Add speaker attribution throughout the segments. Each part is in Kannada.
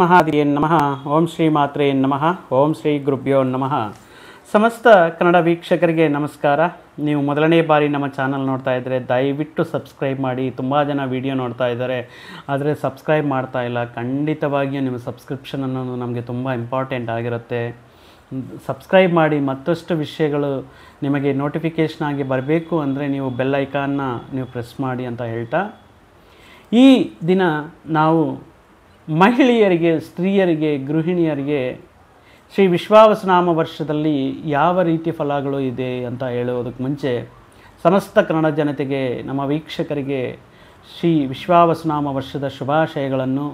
Speaker 1: ಮಹಾದೇವೇ ನಮಃ. ಓಂ ಶ್ರೀ ಮಾತ್ರೇ ನಮಃ. ಓಂ ಶ್ರೀ ಗುರುಭ್ಯೋ ನಮಃ. ಸಮಸ್ತ ಕನ್ನಡ ವೀಕ್ಷಕರಿಗೆ ನಮಸ್ಕಾರ. ನೀವು ಮೊದಲನೇ ಬಾರಿ ನಮ್ಮ ಚಾನಲ್ ನೋಡ್ತಾ ಇದ್ದರೆ ದಯವಿಟ್ಟು ಸಬ್ಸ್ಕ್ರೈಬ್ ಮಾಡಿ. ತುಂಬ ಜನ ವಿಡಿಯೋ ನೋಡ್ತಾ ಇದ್ದಾರೆ, ಆದರೆ ಸಬ್ಸ್ಕ್ರೈಬ್ ಮಾಡ್ತಾ ಇಲ್ಲ. ಖಂಡಿತವಾಗಿಯೂ ನಿಮ್ಮ ಸಬ್ಸ್ಕ್ರಿಪ್ಷನ್ ಅನ್ನೋದು ನಮಗೆ ತುಂಬ ಇಂಪಾರ್ಟೆಂಟ್ ಆಗಿರುತ್ತೆ. ಸಬ್ಸ್ಕ್ರೈಬ್ ಮಾಡಿ. ಮತ್ತಷ್ಟು ವಿಷಯಗಳು ನಿಮಗೆ ನೋಟಿಫಿಕೇಷನ್ ಆಗಿ ಬರಬೇಕು ಅಂದರೆ ನೀವು ಬೆಲ್ ಐಕಾನ್ನ ನೀವು ಪ್ರೆಸ್ ಮಾಡಿ ಅಂತ ಹೇಳ್ತಾ, ಈ ದಿನ ನಾವು ಮಹಿಳೆಯರಿಗೆ, ಸ್ತ್ರೀಯರಿಗೆ, ಗೃಹಿಣಿಯರಿಗೆ ಶ್ರೀ ವಿಶ್ವಾವಸುನಾಮ ವರ್ಷದಲ್ಲಿ ಯಾವ ರೀತಿ ಫಲಗಳು ಇದೆ ಅಂತ ಹೇಳುವುದಕ್ಕೆ ಮುಂಚೆ ಸಮಸ್ತ ಕನ್ನಡ ಜನತೆಗೆ, ನಮ್ಮ ವೀಕ್ಷಕರಿಗೆ ಶ್ರೀ ವಿಶ್ವಾವಸುನಾಮ ವರ್ಷದ ಶುಭಾಶಯಗಳನ್ನು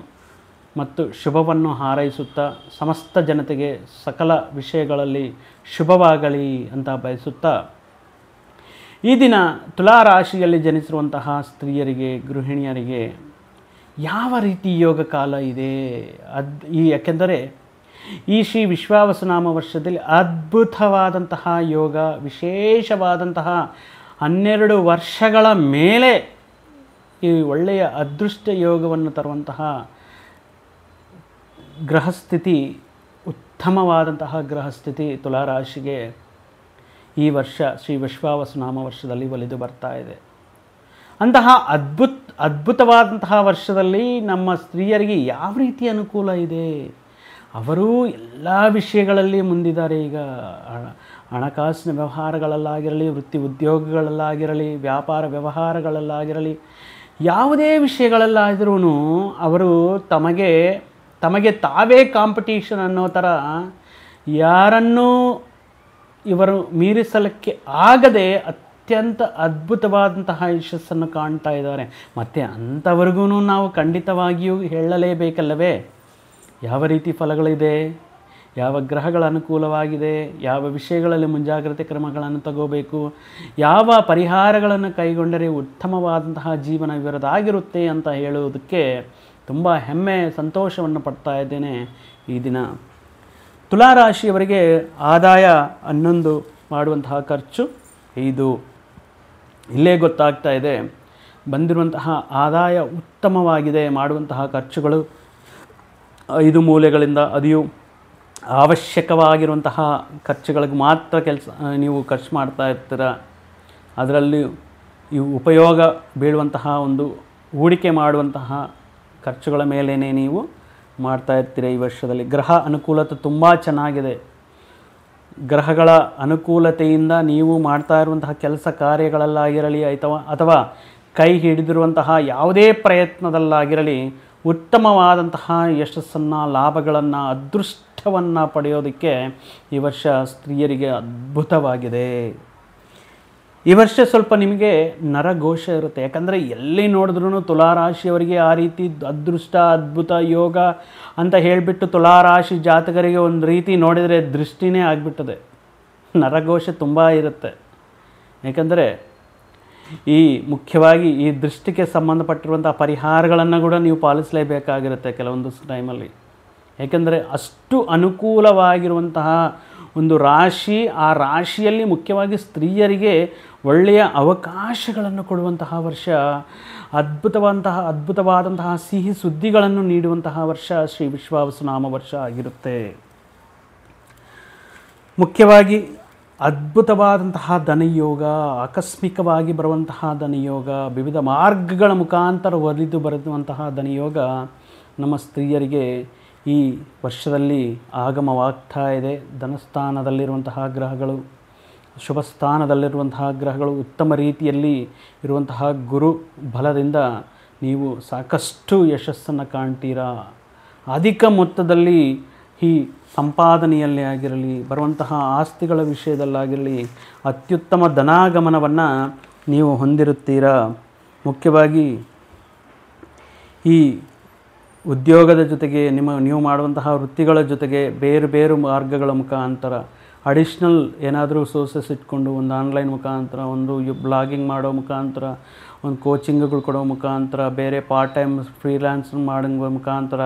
Speaker 1: ಮತ್ತು ಶುಭವನ್ನು ಹಾರೈಸುತ್ತಾ, ಸಮಸ್ತ ಜನತೆಗೆ ಸಕಲ ವಿಷಯಗಳಲ್ಲಿ ಶುಭವಾಗಲಿ ಅಂತ ಬಯಸುತ್ತಾ, ಈ ದಿನ ತುಲಾ ರಾಶಿಯಲ್ಲಿ ಜನಿಸಿರುವಂತಹ ಸ್ತ್ರೀಯರಿಗೆ, ಗೃಹಿಣಿಯರಿಗೆ ಯಾವ ರೀತಿ ಯೋಗ ಕಾಲ ಇದೆ ಯಾಕೆಂದರೆ ಈ ಶ್ರೀ ವಿಶ್ವಾವಸುನಾಮ ವರ್ಷದಲ್ಲಿ ಅದ್ಭುತವಾದಂತಹ ಯೋಗ, ವಿಶೇಷವಾದಂತಹ 12 ವರ್ಷಗಳ ಮೇಲೆ ಈ ಒಳ್ಳೆಯ ಅದೃಷ್ಟ ಯೋಗವನ್ನು ತರುವಂತಹ ಗ್ರಹಸ್ಥಿತಿ, ಉತ್ತಮವಾದಂತಹ ಗ್ರಹಸ್ಥಿತಿ ತುಲಾರಾಶಿಗೆ ಈ ವರ್ಷ ಶ್ರೀ ವಿಶ್ವಾವಸುನಾಮ ವರ್ಷದಲ್ಲಿ ಒಲಿದು ಬರ್ತಾ ಇದೆ. ಅಂತಹ ಅದ್ಭುತವಾದಂತಹ ವರ್ಷದಲ್ಲಿ ನಮ್ಮ ಸ್ತ್ರೀಯರಿಗೆ ಯಾವ ರೀತಿ ಅನುಕೂಲ ಇದೆ? ಅವರು ಎಲ್ಲ ವಿಷಯಗಳಲ್ಲಿ ಮುಂದಿದ್ದಾರೆ. ಈಗ ಹಣಕಾಸಿನ ವ್ಯವಹಾರಗಳಲ್ಲಾಗಿರಲಿ, ವೃತ್ತಿ ಉದ್ಯೋಗಗಳಲ್ಲಾಗಿರಲಿ, ವ್ಯಾಪಾರ ವ್ಯವಹಾರಗಳಲ್ಲಾಗಿರಲಿ, ಯಾವುದೇ ವಿಷಯಗಳಲ್ಲಾದ್ರೂ ಅವರು ತಮಗೆ ತಾವೇ ಕಾಂಪಿಟೀಷನ್ ಅನ್ನೋ ಥರ ಯಾರನ್ನೂ ಇವರು ಮೀರಿಸಲಿಕ್ಕೆ ಆಗದೆ ಅತ್ಯಂತ ಅದ್ಭುತವಾದಂತಹ ಯಶಸ್ಸನ್ನು ಕಾಣ್ತಾ ಇದ್ದಾರೆ. ಮತ್ತು ಅಂಥವ್ರಿಗೂ ನಾವು ಖಂಡಿತವಾಗಿಯೂ ಹೇಳಲೇಬೇಕಲ್ಲವೇ ಯಾವ ರೀತಿ ಫಲಗಳಿದೆ, ಯಾವ ಗ್ರಹಗಳ ಅನುಕೂಲವಾಗಿದೆ, ಯಾವ ವಿಷಯಗಳಲ್ಲಿ ಮುಂಜಾಗ್ರತೆ ಕ್ರಮಗಳನ್ನು ತಗೋಬೇಕು, ಯಾವ ಪರಿಹಾರಗಳನ್ನು ಕೈಗೊಂಡರೆ ಉತ್ತಮವಾದಂತಹ ಜೀವನ ಇವರದಾಗಿರುತ್ತೆ ಅಂತ ಹೇಳುವುದಕ್ಕೆ ತುಂಬ ಹೆಮ್ಮೆ, ಸಂತೋಷವನ್ನು ಪಡ್ತಾ ಇದ್ದೇನೆ. ಈ ದಿನ ತುಲಾರಾಶಿಯವರಿಗೆ ಆದಾಯ 11 ಮಾಡುವಂತಹ ಖರ್ಚು 5. ಇಲ್ಲೇ ಗೊತ್ತಾಗ್ತಾ ಇದೆ ಬಂದಿರುವಂತಹ ಆದಾಯ ಉತ್ತಮವಾಗಿದೆ, ಮಾಡುವಂತಹ ಖರ್ಚುಗಳು 5 ಮೂಲೆಗಳಿಂದ ಅದು ಅವಶ್ಯಕವಾಗಿರುವಂತಹ ಖರ್ಚುಗಳಿಗೆ ಮಾತ್ರ ನೀವು ಖರ್ಚು ಮಾಡ್ತಾ ಇರ್ತೀರ. ಅದರಲ್ಲಿ ಇವು ಉಪಯೋಗ ಬೀಳುವಂತಹ ಒಂದು ಹೂಡಿಕೆ ಮಾಡುವಂತಹ ಖರ್ಚುಗಳ ಮೇಲೇ ನೀವು ಮಾಡ್ತಾ ಇರ್ತೀರ. ಈ ವರ್ಷದಲ್ಲಿ ಗ್ರಹ ಅನುಕೂಲತೆ ತುಂಬ ಚೆನ್ನಾಗಿದೆ. ಗ್ರಹಗಳ ಅನುಕೂಲತೆಯಿಂದ ನೀವು ಮಾಡ್ತಾ ಇರುವಂತಹ ಕೆಲಸ ಕಾರ್ಯಗಳಲ್ಲಾಗಿರಲಿ ಅಥವಾ ಕೈ ಹಿಡಿದಿರುವಂತಹ ಯಾವುದೇ ಪ್ರಯತ್ನದಲ್ಲಾಗಿರಲಿ ಉತ್ತಮವಾದಂತಹ ಯಶಸ್ಸನ್ನು, ಲಾಭಗಳನ್ನು, ಅದೃಷ್ಟವನ್ನು ಪಡೆಯೋದಕ್ಕೆ ಈ ವರ್ಷ ಸ್ತ್ರೀಯರಿಗೆ ಅದ್ಭುತವಾಗಿದೆ. ಈ ವರ್ಷ ಸ್ವಲ್ಪ ನಿಮಗೆ ನರಘೋಷ ಇರುತ್ತೆ. ಯಾಕಂದರೆ ಎಲ್ಲಿ ನೋಡಿದ್ರೂ ತುಲಾರಾಶಿಯವರಿಗೆ ಆ ರೀತಿ ಅದೃಷ್ಟ, ಅದ್ಭುತ ಯೋಗ ಅಂತ ಹೇಳಿಬಿಟ್ಟು ತುಲಾರಾಶಿ ಜಾತಕರಿಗೆ ಒಂದು ರೀತಿ ನೋಡಿದರೆ ದೃಷ್ಟಿನೇ ಆಗಿಬಿಟ್ಟದೆ. ನರಘೋಷ ತುಂಬ ಇರುತ್ತೆ. ಯಾಕಂದರೆ ಈ ಮುಖ್ಯವಾಗಿ ಈ ದೃಷ್ಟಿಗೆ ಸಂಬಂಧಪಟ್ಟಿರುವಂಥ ಪರಿಹಾರಗಳನ್ನು ಕೂಡ ನೀವು ಪಾಲಿಸಲೇಬೇಕಾಗಿರುತ್ತೆ ಕೆಲವೊಂದು ಟೈಮಲ್ಲಿ. ಏಕೆಂದರೆ ಅಷ್ಟು ಅನುಕೂಲವಾಗಿರುವಂತಹ ಒಂದು ರಾಶಿ, ಆ ರಾಶಿಯಲ್ಲಿ ಮುಖ್ಯವಾಗಿ ಒಳ್ಳೆಯ ಅವಕಾಶಗಳನ್ನು ಕೊಡುವಂತಹ ವರ್ಷ, ಅದ್ಭುತವಾದಂತಹ ಸಿಹಿ ಸುದ್ದಿಗಳನ್ನು ನೀಡುವಂತಹ ವರ್ಷ ಶ್ರೀ ವಿಶ್ವಾವಸುನಾಮ ವರ್ಷ ಆಗಿರುತ್ತೆ. ಮುಖ್ಯವಾಗಿ ಅದ್ಭುತವಾದಂತಹ ಧನಯೋಗ, ಆಕಸ್ಮಿಕವಾಗಿ ಬರುವಂತಹ ಧನಯೋಗ, ವಿವಿಧ ಮಾರ್ಗಗಳ ಮುಖಾಂತರ ಒಲಿದು ಬರುವಂತಹ ಧನಯೋಗ ನಮ್ಮ ಸ್ತ್ರೀಯರಿಗೆ ಈ ವರ್ಷದಲ್ಲಿ ಆಗಮವಾಗ್ತಾ ಇದೆ. ಧನಸ್ಥಾನದಲ್ಲಿರುವಂತಹ ಗ್ರಹಗಳು, ಶುಭ ಸ್ಥಾನದಲ್ಲಿರುವಂತಹ ಗ್ರಹಗಳು ಉತ್ತಮ ರೀತಿಯಲ್ಲಿ ಇರುವಂತಹ ಗುರು ಬಲದಿಂದ ನೀವು ಸಾಕಷ್ಟು ಯಶಸ್ಸನ್ನು ಕಾಣ್ತೀರಾ. ಅಧಿಕ ಮೊತ್ತದಲ್ಲಿ ಈ ಸಂಪಾದನೆಯಲ್ಲೇ ಆಗಿರಲಿ, ಬರುವಂತಹ ಆಸ್ತಿಗಳ ವಿಷಯದಲ್ಲಾಗಿರಲಿ ಅತ್ಯುತ್ತಮ ಧನಾಗಮನವನ್ನು ನೀವು ಹೊಂದಿರುತ್ತೀರಾ. ಮುಖ್ಯವಾಗಿ ಈ ಉದ್ಯೋಗದ ಜೊತೆಗೆ ನೀವು ಮಾಡುವಂತಹ ವೃತ್ತಿಗಳ ಜೊತೆಗೆ ಬೇರೆ ಮಾರ್ಗಗಳ ಮುಖಾಂತರ ಅಡಿಷ್ನಲ್ ಏನಾದರೂ ಸೋರ್ಸಸ್ ಇಟ್ಕೊಂಡು, ಒಂದು ಆನ್ಲೈನ್ ಮುಖಾಂತರ, ಒಂದು ಬ್ಲಾಗಿಂಗ್ ಮಾಡೋ ಮುಖಾಂತರ, ಒಂದು ಕೋಚಿಂಗ್ಗಳು ಕೊಡೋ ಮುಖಾಂತರ, ಬೇರೆ ಪಾರ್ಟ್ ಟೈಮ್ ಫ್ರೀಲ್ಯಾನ್ಸ್ ಮಾಡೋ ಮುಖಾಂತರ,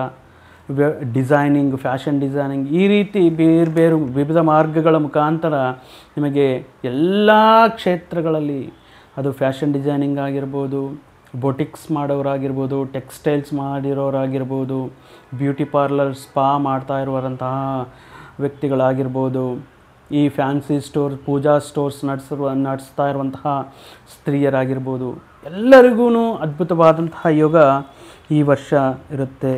Speaker 1: ಡಿಸೈನಿಂಗ್, ಫ್ಯಾಷನ್ ಡಿಸೈನಿಂಗ್, ಈ ರೀತಿ ಬೇರೆ ವಿವಿಧ ಮಾರ್ಗಗಳ ಮುಖಾಂತರ ನಿಮಗೆ ಎಲ್ಲ ಕ್ಷೇತ್ರಗಳಲ್ಲಿ, ಅದು ಫ್ಯಾಷನ್ ಡಿಸೈನಿಂಗ್ ಆಗಿರ್ಬೋದು, ಬೊಟಿಕ್ಸ್ ಮಾಡೋರಾಗಿರ್ಬೋದು, ಟೆಕ್ಸ್ಟೈಲ್ಸ್ ಮಾಡಿರೋರಾಗಿರ್ಬೋದು, ಬ್ಯೂಟಿ ಪಾರ್ಲರ್, ಸ್ಪಾ ಮಾಡ್ತಾ ಇರುವಂತಹ ವ್ಯಕ್ತಿಗಳಾಗಿರ್ಬೋದು, ಈ ಫ್ಯಾನ್ಸಿ ಸ್ಟೋರ್, ಪೂಜಾ ಸ್ಟೋರ್ಸ್ ನಡೆಸ್ತಾ ಇರುವಂತಹ ಸ್ತ್ರೀಯರಾಗಿರ್ಬೋದು, ಎಲ್ಲರಿಗೂ ಅದ್ಭುತವಾದಂತಹ ಯೋಗ ಈ ವರ್ಷ ಇರುತ್ತೆ.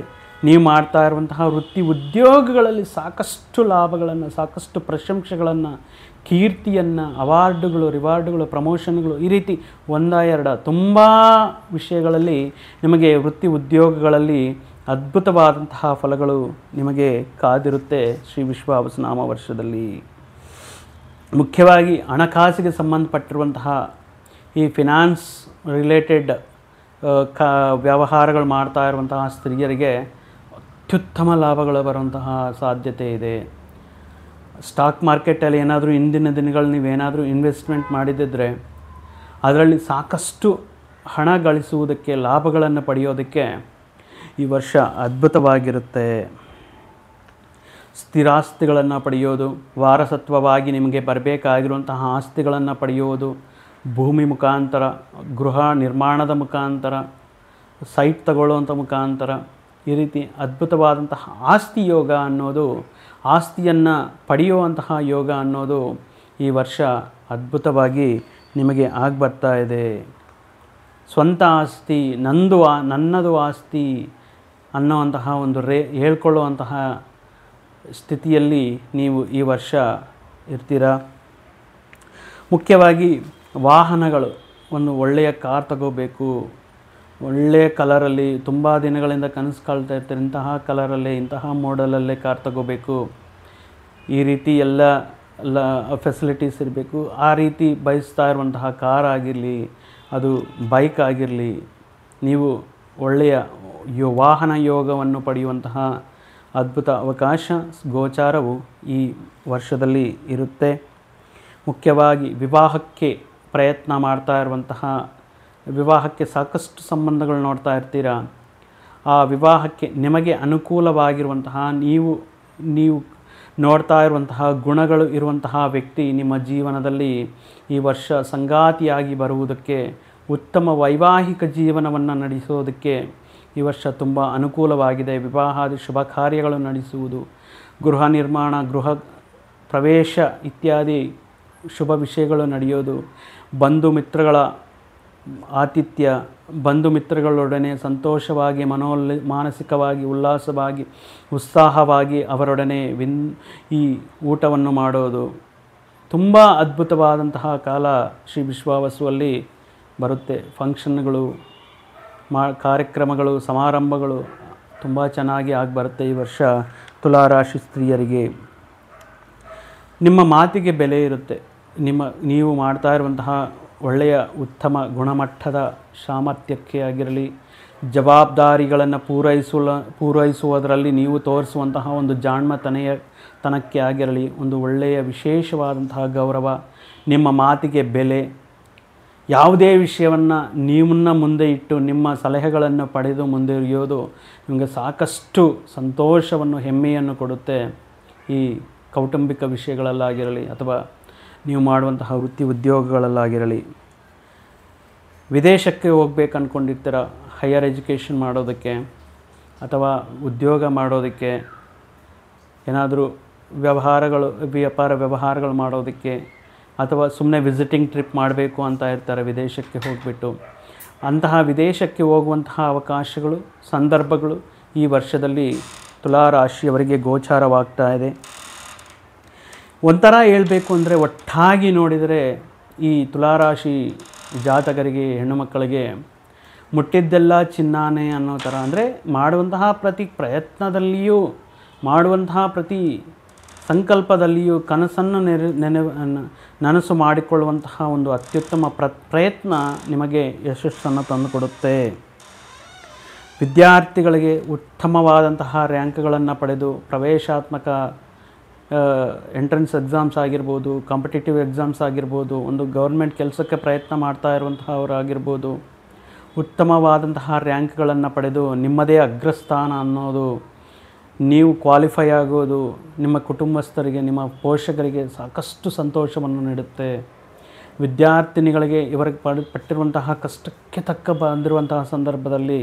Speaker 1: ನೀವು ಮಾಡ್ತಾ ಇರುವಂತಹ ವೃತ್ತಿ ಉದ್ಯೋಗಗಳಲ್ಲಿ ಸಾಕಷ್ಟು ಲಾಭಗಳನ್ನು, ಸಾಕಷ್ಟು ಪ್ರಶಂಸೆಗಳನ್ನು, ಕೀರ್ತಿಯನ್ನು, ಅವಾರ್ಡುಗಳು, ರಿವಾರ್ಡುಗಳು, ಪ್ರಮೋಷನ್ಗಳು, ಈ ರೀತಿ ತುಂಬ ವಿಷಯಗಳಲ್ಲಿ ನಿಮಗೆ ವೃತ್ತಿ ಉದ್ಯೋಗಗಳಲ್ಲಿ ಅದ್ಭುತವಾದಂತಹ ಫಲಗಳು ನಿಮಗೆ ಕಾದಿರುತ್ತೆ ಶ್ರೀ ವಿಶ್ವಾವಸುನಾಮ ವರ್ಷದಲ್ಲಿ. ಮುಖ್ಯವಾಗಿ ಹಣಕಾಸಿಗೆ ಸಂಬಂಧಪಟ್ಟಿರುವಂತಹ ಈ ಫಿನಾನ್ಸ್ ರಿಲೇಟೆಡ್ ವ್ಯವಹಾರಗಳು ಮಾಡ್ತಾ ಇರುವಂತಹ ಸ್ತ್ರೀಯರಿಗೆ ಅತ್ಯುತ್ತಮ ಲಾಭಗಳು ಬರುವಂತಹ ಸಾಧ್ಯತೆ ಇದೆ. ಸ್ಟಾಕ್ ಮಾರ್ಕೆಟಲ್ಲಿ ಏನಾದರೂ ಇಂದಿನ ದಿನಗಳು ನೀವೇನಾದರೂ ಇನ್ವೆಸ್ಟ್ಮೆಂಟ್ ಮಾಡಿದ್ದರೆ ಅದರಲ್ಲಿ ಸಾಕಷ್ಟು ಹಣ ಗಳಿಸುವುದಕ್ಕೆ, ಲಾಭಗಳನ್ನು ಪಡೆಯೋದಕ್ಕೆ ಈ ವರ್ಷ ಅದ್ಭುತವಾಗಿರುತ್ತೆ. ಸ್ಥಿರಾಸ್ತಿಗಳನ್ನು ಪಡೆಯೋದು, ವಾರಸತ್ವವಾಗಿ ನಿಮಗೆ ಬರಬೇಕಾಗಿರುವಂತಹ ಆಸ್ತಿಗಳನ್ನು ಪಡೆಯುವುದು, ಭೂಮಿ ಮುಖಾಂತರ, ಗೃಹ ನಿರ್ಮಾಣದ ಮುಖಾಂತರ, ಸೈಟ್ ತಗೊಳ್ಳುವಂಥ ಮುಖಾಂತರ, ಈ ರೀತಿ ಅದ್ಭುತವಾದಂತಹ ಆಸ್ತಿ ಯೋಗ ಅನ್ನೋದು, ಆಸ್ತಿಯನ್ನು ಪಡೆಯುವಂತಹ ಯೋಗ ಅನ್ನೋದು ಈ ವರ್ಷ ಅದ್ಭುತವಾಗಿ ನಿಮಗೆ ಆಗ್ಬರ್ತಾ ಇದೆ. ಸ್ವಂತ ಆಸ್ತಿ, ನನ್ನದು ಆಸ್ತಿ ಅನ್ನೋವಂತಹ ಒಂದು ಹೇಳ್ಕೊಳ್ಳುವಂತಹ ಸ್ಥಿತಿಯಲ್ಲಿ ನೀವು ಈ ವರ್ಷ ಇರ್ತೀರ. ಮುಖ್ಯವಾಗಿ ವಾಹನಗಳು, ಒಂದು ಒಳ್ಳೆಯ ಕಾರ್ ತಗೋಬೇಕು, ಒಳ್ಳೆಯ ಕಲರಲ್ಲಿ, ತುಂಬ ದಿನಗಳಿಂದ ಕನಸು ಕಾಳ್ತಾ ಇರ್ತಾರೆ, ಇಂತಹ ಕಲರಲ್ಲೇ, ಇಂತಹ ಮಾಡೆಲಲ್ಲೇ ಕಾರ್ ತಗೋಬೇಕು, ಈ ರೀತಿ ಎಲ್ಲ ಫೆಸಿಲಿಟೀಸ್ ಇರಬೇಕು. ಆ ರೀತಿ ಬಯಸ್ತಾ ಇರುವಂತಹ ಕಾರ್ ಆಗಿರಲಿ, ಅದು ಬೈಕ್ ಆಗಿರಲಿ, ನೀವು ಒಳ್ಳೆಯ ವಾಹನ ಯೋಗವನ್ನು ಪಡೆಯುವಂತಹ ಅದ್ಭುತ ಅವಕಾಶ, ಗೋಚಾರವು ಈ ವರ್ಷದಲ್ಲಿ ಇರುತ್ತೆ. ಮುಖ್ಯವಾಗಿ ವಿವಾಹಕ್ಕೆ ಪ್ರಯತ್ನ ಮಾಡ್ತಾ ಇರುವಂತಹ, ವಿವಾಹಕ್ಕೆ ಸಾಕಷ್ಟು ಸಂಬಂಧಗಳು ನೋಡ್ತಾ ಇರ್ತೀರ. ಆ ವಿವಾಹಕ್ಕೆ ನಿಮಗೆ ಅನುಕೂಲವಾಗಿರುವಂತಹ, ನೀವು ನೋಡ್ತಾ ಇರುವಂತಹ ಗುಣಗಳು ಇರುವಂತಹ ವ್ಯಕ್ತಿ ನಿಮ್ಮ ಜೀವನದಲ್ಲಿ ಈ ವರ್ಷ ಸಂಗಾತಿಯಾಗಿ ಬರುವುದಕ್ಕೆ, ಉತ್ತಮ ವೈವಾಹಿಕ ಜೀವನವನ್ನು ನಡೆಸೋದಕ್ಕೆ ಈ ವರ್ಷ ತುಂಬ ಅನುಕೂಲವಾಗಿದೆ. ವಿವಾಹಾದಿ ಶುಭ ಕಾರ್ಯಗಳು ನಡೆಸುವುದು, ಗೃಹ ನಿರ್ಮಾಣ, ಗೃಹ ಪ್ರವೇಶ ಇತ್ಯಾದಿ ಶುಭ ವಿಷಯಗಳು ನಡೆಯೋದು, ಬಂಧು ಮಿತ್ರಗಳ ಆತಿಥ್ಯ, ಬಂಧು ಮಿತ್ರಗಳೊಡನೆ ಸಂತೋಷವಾಗಿ, ಮಾನಸಿಕವಾಗಿ ಉಲ್ಲಾಸವಾಗಿ, ಉತ್ಸಾಹವಾಗಿ ಅವರೊಡನೆ ಈ ಊಟವನ್ನು ಮಾಡೋದು, ತುಂಬ ಅದ್ಭುತವಾದಂತಹ ಕಾಲ ಶ್ರೀ ವಿಶ್ವಾವಸುವಲ್ಲಿ ಬರುತ್ತೆ. ಫಂಕ್ಷನ್ಗಳು, ಕಾರ್ಯಕ್ರಮಗಳು, ಸಮಾರಂಭಗಳು ತುಂಬ ಚೆನ್ನಾಗಿ ಆಗಿಬರುತ್ತೆ ಈ ವರ್ಷ ತುಲಾರಾಶಿ ಸ್ತ್ರೀಯರಿಗೆ. ನಿಮ್ಮ ಮಾತಿಗೆ ಬೆಲೆ ಇರುತ್ತೆ. ನೀವು ಮಾಡ್ತಾ ಇರುವಂತಹ ಒಳ್ಳೆಯ ಉತ್ತಮ ಗುಣಮಟ್ಟದ ಸಾಮರ್ಥ್ಯಕ್ಕೆ ಆಗಿರಲಿ, ಜವಾಬ್ದಾರಿಗಳನ್ನು ಪೂರೈಸುವುದರಲ್ಲಿ ನೀವು ತೋರಿಸುವಂತಹ ಒಂದು ಜಾಣ್ಮತನಕ್ಕೆ ಆಗಿರಲಿ, ಒಂದು ಒಳ್ಳೆಯ ವಿಶೇಷವಾದಂತಹ ಗೌರವ, ನಿಮ್ಮ ಮಾತಿಗೆ ಬೆಲೆ, ಯಾವುದೇ ವಿಷಯವನ್ನು ನಿಮ್ಮನ್ನ ಮುಂದೆ ಇಟ್ಟು ನಿಮ್ಮ ಸಲಹೆಗಳನ್ನು ಪಡೆದು ಮುಂದುವರಿಯೋದು ನಿಮಗೆ ಸಾಕಷ್ಟು ಸಂತೋಷವನ್ನು, ಹೆಮ್ಮೆಯನ್ನು ಕೊಡುತ್ತೆ. ಈ ಕೌಟುಂಬಿಕ ವಿಷಯಗಳಲ್ಲಾಗಿರಲಿ ಅಥವಾ ನೀವು ಮಾಡುವಂತಹ ವೃತ್ತಿ ಉದ್ಯೋಗಗಳಲ್ಲಾಗಿರಲಿ. ವಿದೇಶಕ್ಕೆ ಹೋಗ್ಬೇಕು ಅಂದ್ಕೊಂಡಿರ್ತೀರ, ಹೈಯರ್ ಎಜುಕೇಷನ್ ಮಾಡೋದಕ್ಕೆ ಅಥವಾ ಉದ್ಯೋಗ ಮಾಡೋದಕ್ಕೆ, ಏನಾದರೂ ವ್ಯಾಪಾರ ವ್ಯವಹಾರಗಳು ಮಾಡೋದಕ್ಕೆ, ಅಥವಾ ಸುಮ್ಮನೆ ವಿಸಿಟಿಂಗ್ ಟ್ರಿಪ್ ಮಾಡಬೇಕು ಅಂತ ಇರ್ತಾರೆ ವಿದೇಶಕ್ಕೆ ಹೋಗಿಬಿಟ್ಟು. ಅಂತಹ ವಿದೇಶಕ್ಕೆ ಹೋಗುವಂತಹ ಅವಕಾಶಗಳು, ಸಂದರ್ಭಗಳು ಈ ವರ್ಷದಲ್ಲಿ ತುಲಾರಾಶಿಯವರಿಗೆ ಗೋಚಾರವಾಗ್ತಾ ಇದೆ. ಒಂಥರ ಹೇಳಬೇಕು ಅಂದರೆ, ಒಟ್ಟಾಗಿ ನೋಡಿದರೆ ಈ ತುಲಾರಾಶಿ ಜಾತಕರಿಗೆ, ಹೆಣ್ಣು ಮಕ್ಕಳಿಗೆ ಮುಟ್ಟಿದ್ದೆಲ್ಲ ಚಿನ್ನಾನೆ ಅನ್ನೋ ಥರ. ಅಂದರೆ ಮಾಡುವಂತಹ ಪ್ರತಿ ಪ್ರಯತ್ನದಲ್ಲಿಯೂ, ಮಾಡುವಂತಹ ಪ್ರತಿ ಸಂಕಲ್ಪದಲ್ಲಿಯೂ ಕನಸನ್ನು ನನಸು ಮಾಡಿಕೊಳ್ಳುವಂತಹ ಒಂದು ಅತ್ಯುತ್ತಮ ಪ್ರಯತ್ನ ನಿಮಗೆ ಯಶಸ್ಸನ್ನು ತಂದುಕೊಡುತ್ತೆ. ವಿದ್ಯಾರ್ಥಿಗಳಿಗೆ ಉತ್ತಮವಾದಂತಹ ರ್ಯಾಂಕ್ಗಳನ್ನು ಪಡೆದು ಪ್ರವೇಶಾತ್ಮಕ ಎಂಟ್ರೆನ್ಸ್ ಎಕ್ಸಾಮ್ಸ್ ಆಗಿರ್ಬೋದು, ಕಾಂಪಿಟೇಟಿವ್ ಎಕ್ಸಾಮ್ಸ್ ಆಗಿರ್ಬೋದು, ಒಂದು ಗೌರ್ಮೆಂಟ್ ಕೆಲಸಕ್ಕೆ ಪ್ರಯತ್ನ ಮಾಡ್ತಾ ಇರುವಂತಹವರಾಗಿರ್ಬೋದು, ಉತ್ತಮವಾದಂತಹ ರ್ಯಾಂಕ್ಗಳನ್ನು ಪಡೆದು ನಿಮ್ಮದೇ ಅಗ್ರಸ್ಥಾನ ಅನ್ನೋದು, ನೀವು ಕ್ವಾಲಿಫೈ ಆಗೋದು ನಿಮ್ಮ ಕುಟುಂಬಸ್ಥರಿಗೆ, ನಿಮ್ಮ ಪೋಷಕರಿಗೆ ಸಾಕಷ್ಟು ಸಂತೋಷವನ್ನು ನೀಡುತ್ತೆ. ವಿದ್ಯಾರ್ಥಿನಿಗಳಿಗೆ ಇವರಿಗೆ ಪಟ್ಟಿರುವಂತಹ ಕಷ್ಟಕ್ಕೆ ತಕ್ಕ ಬಂದಿರುವಂತಹ ಸಂದರ್ಭದಲ್ಲಿ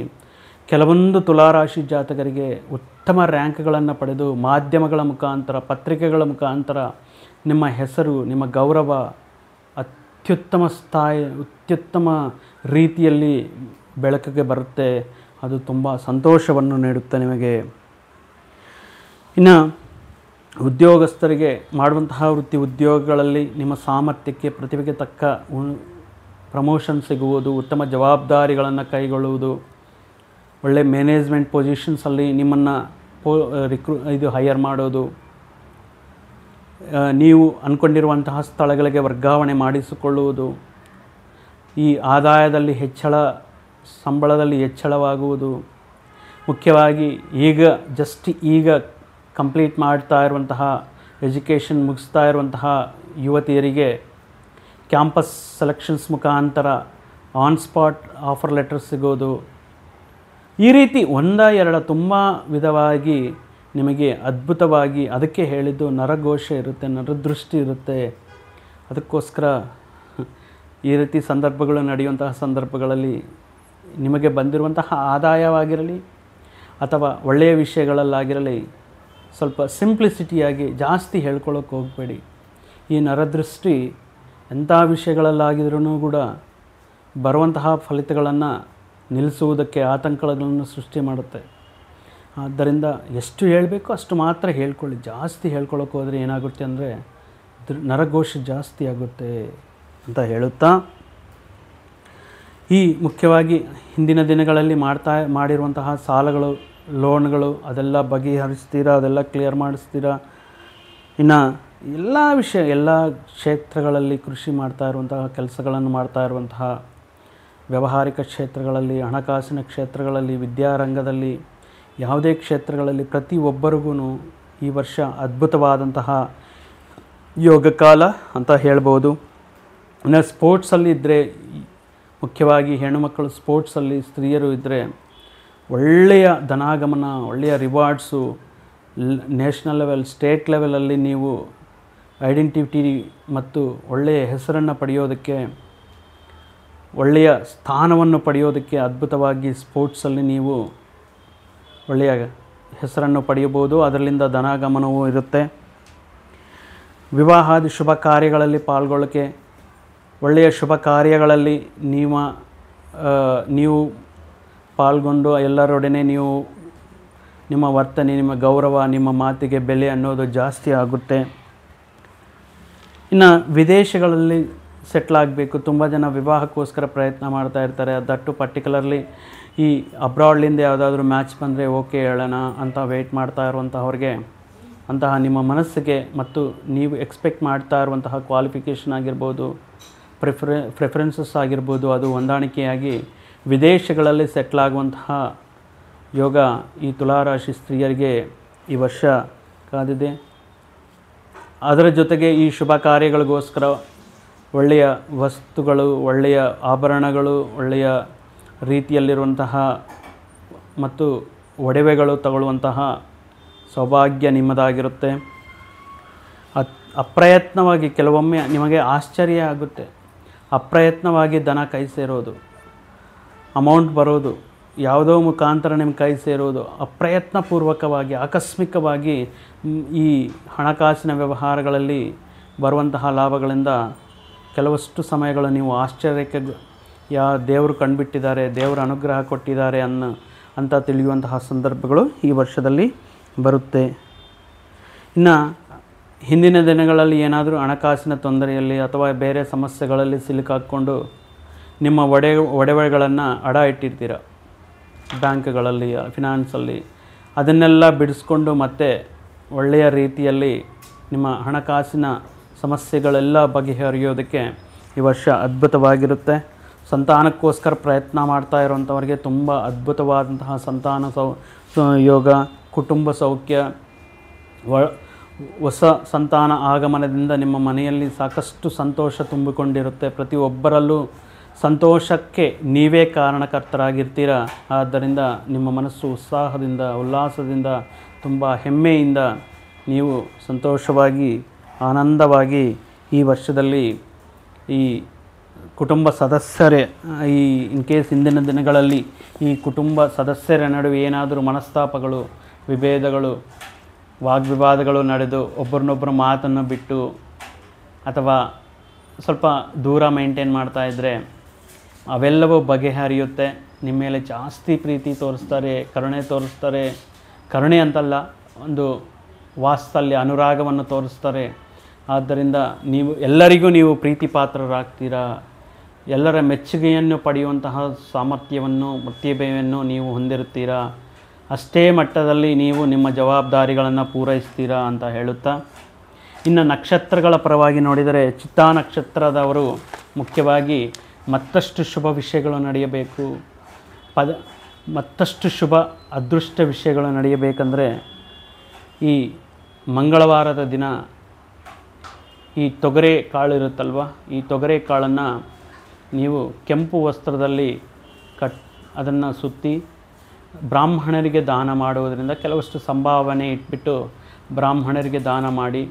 Speaker 1: ಕೆಲವೊಂದು ತುಲಾರಾಶಿ ಜಾತಕರಿಗೆ ಉತ್ತಮ ರ್ಯಾಂಕ್ಗಳನ್ನು ಪಡೆದು ಮಾಧ್ಯಮಗಳ ಮುಖಾಂತರ, ಪತ್ರಿಕೆಗಳ ಮುಖಾಂತರ ನಿಮ್ಮ ಹೆಸರು, ನಿಮ್ಮ ಗೌರವ ಅತ್ಯುತ್ತಮ ರೀತಿಯಲ್ಲಿ ಬೆಳಕಿಗೆ ಬರುತ್ತೆ. ಅದು ತುಂಬ ಸಂತೋಷವನ್ನು ನೀಡುತ್ತೆ ನಿಮಗೆ. ಇನ್ನು ಉದ್ಯೋಗಸ್ಥರಿಗೆ ಮಾಡುವಂತಹ ವೃತ್ತಿ ಉದ್ಯೋಗಗಳಲ್ಲಿ ನಿಮ್ಮ ಸಾಮರ್ಥ್ಯಕ್ಕೆ, ಪ್ರತಿಭೆಗೆ ತಕ್ಕ ಪ್ರಮೋಷನ್ ಸಿಗುವುದು, ಉತ್ತಮ ಜವಾಬ್ದಾರಿಗಳನ್ನು ಕೈಗೊಳ್ಳುವುದು, ಒಳ್ಳೆ ಮ್ಯಾನೇಜ್ಮೆಂಟ್ ಪೊಸಿಷನ್ಸಲ್ಲಿ ನಿಮ್ಮನ್ನು ಹೈಯರ್ ಮಾಡೋದು, ನೀವು ಅಂದ್ಕೊಂಡಿರುವಂತಹ ಸ್ಥಳಗಳಿಗೆ ವರ್ಗಾವಣೆ ಮಾಡಿಸಿಕೊಳ್ಳುವುದು, ಈ ಆದಾಯದಲ್ಲಿ ಹೆಚ್ಚಳ, ಸಂಬಳದಲ್ಲಿ ಹೆಚ್ಚಳವಾಗುವುದು, ಮುಖ್ಯವಾಗಿ ಈಗ ಕಂಪ್ಲೀಟ್ ಮಾಡ್ತಾ ಇರುವಂತಹ ಎಜುಕೇಷನ್ ಮುಗಿಸ್ತಾ ಇರುವಂತಹ ಯುವತಿಯರಿಗೆ ಕ್ಯಾಂಪಸ್ ಸೆಲೆಕ್ಷನ್ಸ್ ಮುಖಾಂತರ ಆನ್ ಸ್ಪಾಟ್ ಆಫರ್ ಲೆಟರ್ ಸಿಗೋದು, ಈ ರೀತಿ ತುಂಬ ವಿಧವಾಗಿ ನಿಮಗೆ ಅದ್ಭುತವಾಗಿ, ಅದಕ್ಕೆ ಹೇಳಿದ್ದು ನರಘೋಷ ಇರುತ್ತೆ, ನರದೃಷ್ಟಿ ಇರುತ್ತೆ. ಅದಕ್ಕೋಸ್ಕರ ಈ ರೀತಿ ಸಂದರ್ಭಗಳು ನಡೆಯುವಂತಹ ಸಂದರ್ಭಗಳಲ್ಲಿ ನಿಮಗೆ ಬಂದಿರುವಂತಹ ಆದಾಯವಾಗಿರಲಿ ಅಥವಾ ಒಳ್ಳೆಯ ವಿಷಯಗಳಲ್ಲಾಗಿರಲಿ ಸ್ವಲ್ಪ ಸಿಂಪ್ಲಿಸಿಟಿಯಾಗಿ ಜಾಸ್ತಿ ಹೇಳ್ಕೊಳ್ಳೋಕೆ ಹೋಗಬೇಡಿ. ಈ ನರದೃಷ್ಟಿ ಎಂಥ ವಿಷಯಗಳಲ್ಲಾಗಿದ್ರೂ ಕೂಡ ಬರುವಂತಹ ಫಲಿತಗಳನ್ನು ನಿಲ್ಲಿಸುವುದಕ್ಕೆ ಆತಂಕಗಳನ್ನು ಸೃಷ್ಟಿ ಮಾಡುತ್ತೆ. ಆದ್ದರಿಂದ ಎಷ್ಟು ಹೇಳಬೇಕೋ ಅಷ್ಟು ಮಾತ್ರ ಹೇಳ್ಕೊಳ್ಳಿ. ಜಾಸ್ತಿ ಹೇಳ್ಕೊಳ್ಳೋಕೆ ಹೋದರೆ ಏನಾಗುತ್ತೆ ಅಂದರೆ ನರಘೋಷ ಜಾಸ್ತಿ ಆಗುತ್ತೆ ಅಂತ ಹೇಳುತ್ತಾ, ಈ ಮುಖ್ಯವಾಗಿ ಹಿಂದಿನ ದಿನಗಳಲ್ಲಿ ಮಾಡಿರುವಂತಹ ಸಾಲಗಳು, ಲೋನ್ಗಳು ಅದೆಲ್ಲ ಬಗೆಹರಿಸ್ತೀರಾ, ಅದೆಲ್ಲ ಕ್ಲಿಯರ್ ಮಾಡಿಸ್ತೀರಾ. ಇನ್ನು ಎಲ್ಲ ಕ್ಷೇತ್ರಗಳಲ್ಲಿ ಕೃಷಿ ಮಾಡ್ತಾ ಇರುವಂತಹ ಕೆಲಸಗಳನ್ನು ಮಾಡ್ತಾ ಇರುವಂತಹ ವ್ಯಾವಹಾರಿಕ ಕ್ಷೇತ್ರಗಳಲ್ಲಿ, ಹಣಕಾಸಿನ ಕ್ಷೇತ್ರಗಳಲ್ಲಿ, ವಿದ್ಯಾರಂಗದಲ್ಲಿ, ಯಾವುದೇ ಕ್ಷೇತ್ರಗಳಲ್ಲಿ ಪ್ರತಿಯೊಬ್ಬರಿಗೂ ಈ ವರ್ಷ ಅದ್ಭುತವಾದಂತಹ ಯೋಗಕಾಲ ಅಂತ ಹೇಳ್ಬೋದು. ಇನ್ನು ಸ್ಪೋರ್ಟ್ಸಲ್ಲಿ ಇದ್ದರೆ, ಮುಖ್ಯವಾಗಿ ಹೆಣ್ಣುಮಕ್ಕಳು ಸ್ಪೋರ್ಟ್ಸಲ್ಲಿ, ಸ್ತ್ರೀಯರು ಇದ್ದರೆ ಒಳ್ಳೆಯ ಧನಾಗಮನ, ಒಳ್ಳೆಯ ರಿವಾರ್ಡ್ಸು, ನ್ಯಾಷನಲ್ ಲೆವೆಲ್, ಸ್ಟೇಟ್ ಲೆವೆಲಲ್ಲಿ ನೀವು ಐಡೆಂಟಿಟಿ ಮತ್ತು ಒಳ್ಳೆಯ ಹೆಸರನ್ನು ಪಡೆಯೋದಕ್ಕೆ, ಒಳ್ಳೆಯ ಸ್ಥಾನವನ್ನು ಪಡೆಯೋದಕ್ಕೆ ಅದ್ಭುತವಾಗಿ ಸ್ಪೋರ್ಟ್ಸಲ್ಲಿ ನೀವು ಒಳ್ಳೆಯ ಹೆಸರನ್ನು ಪಡೆಯಬಹುದು. ಅದರಿಂದ ಧನಾಗಮನವೂ ಇರುತ್ತೆ. ವಿವಾಹಾದಿ ಶುಭ ಕಾರ್ಯಗಳಲ್ಲಿ ಪಾಲ್ಗೊಳ್ಳೋಕ್ಕೆ, ಒಳ್ಳೆಯ ಶುಭ ಕಾರ್ಯಗಳಲ್ಲಿ ನೀವು ಪಾಲ್ಗೊಂಡು ಎಲ್ಲರೊಡನೆ ನೀವು ನಿಮ್ಮ ವರ್ತನೆ, ನಿಮ್ಮ ಗೌರವ, ನಿಮ್ಮ ಮಾತಿಗೆ ಬೆಲೆ ಅನ್ನೋದು ಜಾಸ್ತಿ ಆಗುತ್ತೆ. ಇನ್ನು ವಿದೇಶಗಳಲ್ಲಿ ಸೆಟ್ಲ್ ಆಗಬೇಕು, ತುಂಬ ಜನ ವಿವಾಹಕ್ಕೋಸ್ಕರ ಪ್ರಯತ್ನ ಮಾಡ್ತಾ ಇರ್ತಾರೆ. ದಟ್ಟು ಪರ್ಟಿಕ್ಯುಲರ್ಲಿ ಈ ಅಬ್ರಾಡ್ಲಿಂದ ಯಾವುದಾದ್ರೂ ಮ್ಯಾಚ್ ಬಂದರೆ ಓಕೆ ಹೇಳೋಣ ಅಂತ ವೆಯ್ಟ್ ಮಾಡ್ತಾ ಇರುವಂಥವ್ರಿಗೆ, ಅಂತಹ ನಿಮ್ಮ ಮನಸ್ಸಿಗೆ ಮತ್ತು ನೀವು ಎಕ್ಸ್ಪೆಕ್ಟ್ ಮಾಡ್ತಾ ಇರುವಂತಹ ಕ್ವಾಲಿಫಿಕೇಷನ್ ಆಗಿರ್ಬೋದು, ಪ್ರಿಫರೆನ್ಸಸ್ ಆಗಿರ್ಬೋದು, ಅದು ಹೊಂದಾಣಿಕೆಯಾಗಿ ವಿದೇಶಗಳಲ್ಲಿ ಸೆಟ್ಲ್ ಆಗುವಂತಹ ಯೋಗ ಈ ತುಲಾರಾಶಿ ಸ್ತ್ರೀಯರಿಗೆ ಈ ವರ್ಷ ಕಾದಿದೆ. ಅದರ ಜೊತೆಗೆ ಈ ಶುಭ ಕಾರ್ಯಗಳಿಗೋಸ್ಕರ ಒಳ್ಳೆಯ ವಸ್ತುಗಳು, ಒಳ್ಳೆಯ ಆಭರಣಗಳು, ಒಳ್ಳೆಯ ರೀತಿಯಲ್ಲಿರುವಂತಹ ಮತ್ತು ಒಡವೆಗಳು ತಗೊಳ್ಳುವಂತಹ ಸೌಭಾಗ್ಯ ನಿಮ್ಮದಾಗಿರುತ್ತೆ. ಅಪ್ರಯತ್ನವಾಗಿ ಕೆಲವೊಮ್ಮೆ ನಿಮಗೆ ಆಶ್ಚರ್ಯ ಆಗುತ್ತೆ, ಅಪ್ರಯತ್ನವಾಗಿ ಧನ ಕೈ ಸೇರೋದು, ಅಮೌಂಟ್ ಬರೋದು, ಯಾವುದೋ ಮುಖಾಂತರ ನಿಮ್ಮ ಕೈ ಸೇರೋದು, ಅಪ್ರಯತ್ನಪೂರ್ವಕವಾಗಿ ಆಕಸ್ಮಿಕವಾಗಿ ಈ ಹಣಕಾಸಿನ ವ್ಯವಹಾರಗಳಲ್ಲಿ ಬರುವಂತಹ ಲಾಭಗಳಿಂದ ಕೆಲವಷ್ಟು ಸಮಯಗಳು ನೀವು ಆಶ್ಚರ್ಯಕ್ಕೆ ದೇವರು ಕಂಡುಬಿಟ್ಟಿದ್ದಾರೆ, ದೇವರ ಅನುಗ್ರಹ ಕೊಟ್ಟಿದ್ದಾರೆ ಅಂತ ತಿಳಿಯುವಂತಹ ಸಂದರ್ಭಗಳು ಈ ವರ್ಷದಲ್ಲಿ ಬರುತ್ತೆ. ಇನ್ನು ಹಿಂದಿನ ದಿನಗಳಲ್ಲಿ ಏನಾದರೂ ಹಣಕಾಸಿನ ತೊಂದರೆಯಲ್ಲಿ ಅಥವಾ ಬೇರೆ ಸಮಸ್ಯೆಗಳಲ್ಲಿ ಸಿಲುಕಾಕ್ಕೊಂಡು ನಿಮ್ಮ ಒಡವೆಗಳನ್ನು ಅಡ ಇಟ್ಟಿರ್ತೀರ ಬ್ಯಾಂಕ್ಗಳಲ್ಲಿ, ಫಿನಾನ್ಸಲ್ಲಿ, ಅದನ್ನೆಲ್ಲ ಬಿಡಿಸ್ಕೊಂಡು ಮತ್ತೆ ಒಳ್ಳೆಯ ರೀತಿಯಲ್ಲಿ ನಿಮ್ಮ ಹಣಕಾಸಿನ ಸಮಸ್ಯೆಗಳೆಲ್ಲ ಬಗೆಹರಿಯೋದಕ್ಕೆ ಈ ವರ್ಷ ಅದ್ಭುತವಾಗಿರುತ್ತೆ. ಸಂತಾನಕ್ಕೋಸ್ಕರ ಪ್ರಯತ್ನ ಮಾಡ್ತಾ ಇರೋವಂಥವ್ರಿಗೆ ತುಂಬ ಅದ್ಭುತವಾದಂತಹ ಸಂತಾನ ಯೋಗ, ಕುಟುಂಬ ಸೌಖ್ಯ, ಹೊಸ ಸಂತಾನ ಆಗಮನದಿಂದ ನಿಮ್ಮ ಮನೆಯಲ್ಲಿ ಸಾಕಷ್ಟು ಸಂತೋಷ ತುಂಬಿಕೊಂಡಿರುತ್ತೆ. ಪ್ರತಿಯೊಬ್ಬರಲ್ಲೂ ಸಂತೋಷಕ್ಕೆ ನೀವೇ ಕಾರಣಕರ್ತರಾಗಿರ್ತೀರ. ಆದ್ದರಿಂದ ನಿಮ್ಮ ಮನಸ್ಸು ಉತ್ಸಾಹದಿಂದ, ಉಲ್ಲಾಸದಿಂದ, ತುಂಬ ಹೆಮ್ಮೆಯಿಂದ ನೀವು ಸಂತೋಷವಾಗಿ, ಆನಂದವಾಗಿ ಈ ವರ್ಷದಲ್ಲಿ ಈ ಕುಟುಂಬ ಸದಸ್ಯರೇ ಈ ಇನ್ ಕೇಸ್ ಇಂದಿನ ದಿನಗಳಲ್ಲಿ ಈ ಕುಟುಂಬ ಸದಸ್ಯರ ನಡುವೆ ಏನಾದರೂ ಮನಸ್ತಾಪಗಳು, ವಿಭೇದಗಳು, ವಾಗ್ವಿವಾದಗಳು ನಡೆದು ಒಬ್ಬರನ್ನೊಬ್ಬರು ಮಾತನ್ನು ಬಿಟ್ಟು ಅಥವಾ ಸ್ವಲ್ಪ ದೂರ ಮೇಂಟೈನ್ ಮಾಡ್ತಾಯಿದ್ರೆ ಅವೆಲ್ಲವೂ ಬಗೆಹರಿಯುತ್ತೆ. ನಿಮ್ಮ ಮೇಲೆ ಜಾಸ್ತಿ ಪ್ರೀತಿ ತೋರಿಸ್ತಾರೆ, ಕರುಣೆ ತೋರಿಸ್ತಾರೆ. ಕರುಣೆ ಅಂತಲ್ಲ, ಒಂದು ವಾತ್ಸಲ್ಯ, ಅನುರಾಗವನ್ನು ತೋರಿಸ್ತಾರೆ. ಆದ್ದರಿಂದ ಎಲ್ಲರಿಗೂ ನೀವು ಪ್ರೀತಿ ಪಾತ್ರರಾಗ್ತೀರಾ. ಎಲ್ಲರ ಮೆಚ್ಚುಗೆಯನ್ನು ಪಡೆಯುವಂತಹ ಸಾಮರ್ಥ್ಯವನ್ನು, ಪ್ರತಿಭೆಯನ್ನು ನೀವು ಹೊಂದಿರುತ್ತೀರಾ. ಅಷ್ಟೇ ಮಟ್ಟದಲ್ಲಿ ನೀವು ನಿಮ್ಮ ಜವಾಬ್ದಾರಿಗಳನ್ನು ಪೂರೈಸ್ತೀರಾ ಅಂತ ಹೇಳುತ್ತಾ, ಇನ್ನು ನಕ್ಷತ್ರಗಳ ಪರವಾಗಿ ನೋಡಿದರೆ ಚಿತ್ತಾ ನಕ್ಷತ್ರದವರು ಮುಖ್ಯವಾಗಿ ಮತ್ತಷ್ಟು ಶುಭ ವಿಷಯಗಳು ನಡೆಯಬೇಕು, ಮತ್ತಷ್ಟು ಶುಭ ಅದೃಷ್ಟ ವಿಷಯಗಳು ನಡೆಯಬೇಕಂದ್ರೆ ಈ ಮಂಗಳವಾರದ ದಿನ ಈ ತೊಗರೆ ಕಾಳು ಇರುತ್ತಲ್ವ, ಈ ತೊಗರೆ ಕಾಳನ್ನು ನೀವು ಕೆಂಪು ವಸ್ತ್ರದಲ್ಲಿ ಅದನ್ನು ಸುತ್ತಿ ಬ್ರಾಹ್ಮಣರಿಗೆ ದಾನ ಮಾಡುವುದರಿಂದ, ಕೆಲವಷ್ಟು ಸಂಭಾವನೆ ಇಟ್ಬಿಟ್ಟು ಬ್ರಾಹ್ಮಣರಿಗೆ ದಾನ ಮಾಡಿ,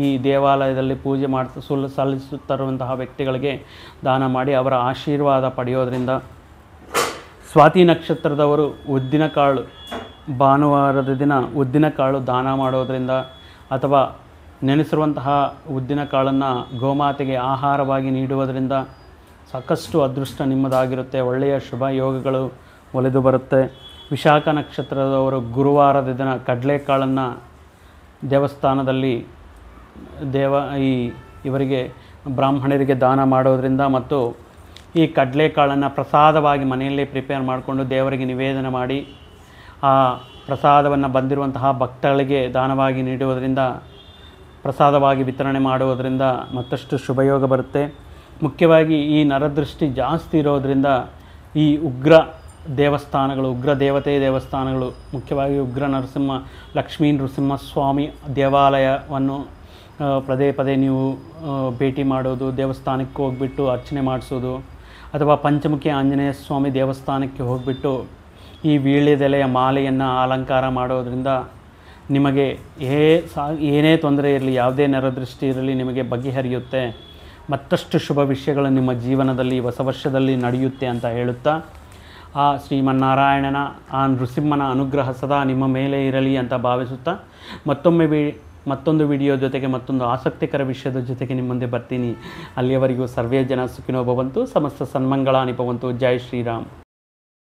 Speaker 1: ಈ ದೇವಾಲಯದಲ್ಲಿ ಪೂಜೆ ಸಲ್ಲಿಸುತ್ತಿರುವಂತಹ ವ್ಯಕ್ತಿಗಳಿಗೆ ದಾನ ಮಾಡಿ ಅವರ ಆಶೀರ್ವಾದ ಪಡೆಯೋದರಿಂದ, ಸ್ವಾತಿ ನಕ್ಷತ್ರದವರು ಉದ್ದಿನಕಾಳು, ಭಾನುವಾರದ ದಿನ ಉದ್ದಿನಕಾಳು ದಾನ ಮಾಡೋದರಿಂದ ಅಥವಾ ನೆನೆಸಿರುವಂತಹ ಉದ್ದಿನಕಾಳನ್ನು ಗೋಮಾತೆಗೆ ಆಹಾರವಾಗಿ ನೀಡುವುದರಿಂದ ಸಾಕಷ್ಟು ಅದೃಷ್ಟ ನಿಮ್ಮದಾಗಿರುತ್ತೆ. ಒಳ್ಳೆಯ ಶುಭ ಯೋಗಗಳು ಒಲಿದು ಬರುತ್ತೆ. ವಿಶಾಖ ನಕ್ಷತ್ರದವರು ಗುರುವಾರದ ದಿನ ಕಡಲೆಕಾಳನ್ನು ದೇವಸ್ಥಾನದಲ್ಲಿ ಇವರಿಗೆ ಬ್ರಾಹ್ಮಣರಿಗೆ ದಾನ ಮಾಡೋದರಿಂದ ಮತ್ತು ಈ ಕಡಲೆಕಾಳನ್ನು ಪ್ರಸಾದವಾಗಿ ಮನೆಯಲ್ಲೇ ಪ್ರಿಪೇರ್ ಮಾಡಿಕೊಂಡು ದೇವರಿಗೆ ನಿವೇದನೆ ಮಾಡಿ ಆ ಪ್ರಸಾದವನ್ನು ಬಂದಿರುವಂತಹ ಭಕ್ತಗಳಿಗೆ ದಾನವಾಗಿ ನೀಡುವುದರಿಂದ, ಪ್ರಸಾದವಾಗಿ ವಿತರಣೆ ಮಾಡುವುದರಿಂದ ಮತ್ತಷ್ಟು ಶುಭಯೋಗ ಬರುತ್ತೆ. ಮುಖ್ಯವಾಗಿ ಈ ನರದೃಷ್ಟಿ ಜಾಸ್ತಿ ಇರೋದರಿಂದ ಈ ಉಗ್ರ ದೇವಸ್ಥಾನಗಳು, ಉಗ್ರ ದೇವಸ್ಥಾನಗಳು, ಮುಖ್ಯವಾಗಿ ಉಗ್ರ ಲಕ್ಷ್ಮೀ ನೃಸಿಂಹಸ್ವಾಮಿ ದೇವಾಲಯವನ್ನು ಪದೇ ನೀವು ಭೇಟಿ ಮಾಡೋದು, ದೇವಸ್ಥಾನಕ್ಕೆ ಹೋಗಿಬಿಟ್ಟು ಅರ್ಚನೆ ಮಾಡಿಸೋದು, ಅಥವಾ ಪಂಚಮುಖಿ ಆಂಜನೇಯ ಸ್ವಾಮಿ ದೇವಸ್ಥಾನಕ್ಕೆ ಹೋಗಿಬಿಟ್ಟು ಈ ವೀಳ್ಯದೆಲೆಯ ಮಾಲೆಯನ್ನು ಅಲಂಕಾರ ಮಾಡೋದರಿಂದ ನಿಮಗೆ ಏನೇ ತೊಂದರೆ ಇರಲಿ, ಯಾವುದೇ ನರದೃಷ್ಟಿ ಇರಲಿ, ನಿಮಗೆ ಬಗೆಹರಿಯುತ್ತೆ. ಮತ್ತಷ್ಟು ಶುಭ ವಿಷಯಗಳು ನಿಮ್ಮ ಜೀವನದಲ್ಲಿ ಹೊಸ ವರ್ಷದಲ್ಲಿ ನಡೆಯುತ್ತೆ ಅಂತ ಹೇಳುತ್ತಾ, ಆ ಶ್ರೀಮನ್ನಾರಾಯಣನ, ಆ ನೃಸಿಂಹನ ಅನುಗ್ರಹ ಸದಾ ನಿಮ್ಮ ಮೇಲೆ ಇರಲಿ ಅಂತ ಭಾವಿಸುತ್ತಾ, ಮತ್ತೊಂದು ವಿಡಿಯೋ ಜೊತೆಗೆ ಮತ್ತೊಂದು ಆಸಕ್ತಿಕರ ವಿಷಯದ ಜೊತೆಗೆ ನಿಮ್ಮ ಮುಂದೆ ಬರ್ತೀನಿ. ಅಲ್ಲಿಯವರೆಗೂ ಸರ್ವೇ ಜನ ಸುಖಿನೋ ಭವಂತು, ಸಮಸ್ತ ಸನ್ಮಂಗಳಾನಿ ಭವಂತು. ಜೈ ಶ್ರೀರಾಮ್.